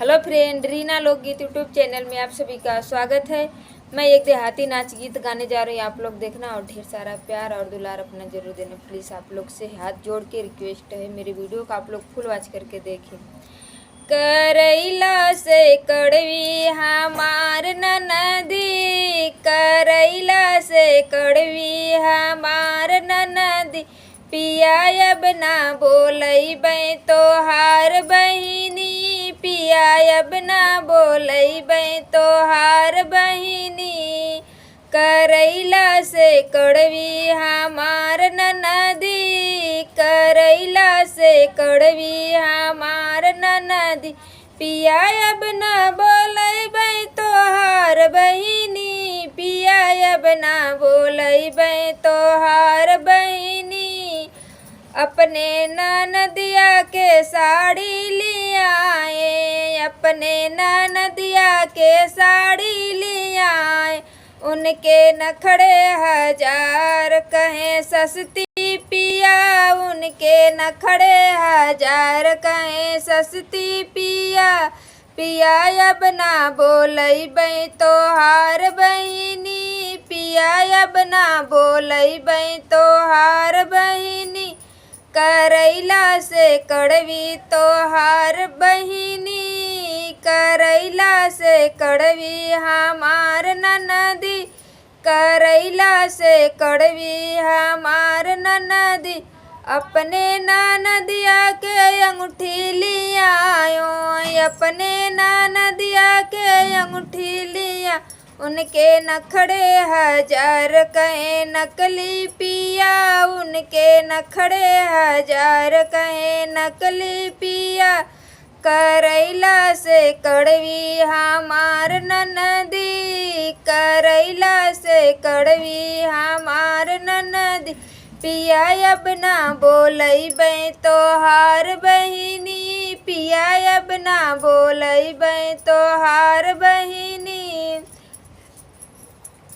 Hello friend, Reena लोकगीत YouTube channel में आप सभी का स्वागत है। मैं एक देहाती नाच गीत गाने जा रही हूँ, आप लोग देखना और ढेर सारा प्यार और दुलार अपना जरूर देना। प्लीज़ आप लोग से हाथ जोड़ के रिक्वेस्ट है, मेरी वीडियो को आप लोग फुल वॉच करके देखें। करैला से कड़वी हमार ननदी, करैला से कड़वी हमार ननदी, पिया अब ना बोलैबै तोहार बहिनी, पिया अब ना बोलैबै तोहार बहिनी। करैला से कड़वी हमार ननदी, करैला से कड़वी हमार ननदी, पिया अब ना बोलैबै तोहार बहिनी, पिया अब ना बोलैबै तोहार बहिनी। अपने ननदिया के साड़ी लियाए, अपने ननदिया के साड़ी लियाए, उनके नखड़े हजार कहें सस्ती पिया, उनके नखड़े हजार कहें सस्ती पिया। पिया अब ना बोलैबै तोहार बहिनी, पिया अब ना बोलैबै तोहार बहिनी। करैला से कड़वी तोहार बहिनी, करैला से कड़वी हमार ननदी, करैला से कड़वी हमार ननदी। अपने ननदिया के अंगूठी लियायो, अपने ननदिया के अंगूठी लिया, उनके नखड़े हजार कहें नकली पिया, उनके नखड़े हजार कहें नकली पिया। करैला से कड़वी हमार ननदी, करैला से कड़वी हमार ननदी, पिया अब ना बोलैबै तोहार बहिनी, पिया अब ना बोलैबै तोहार बहिनी।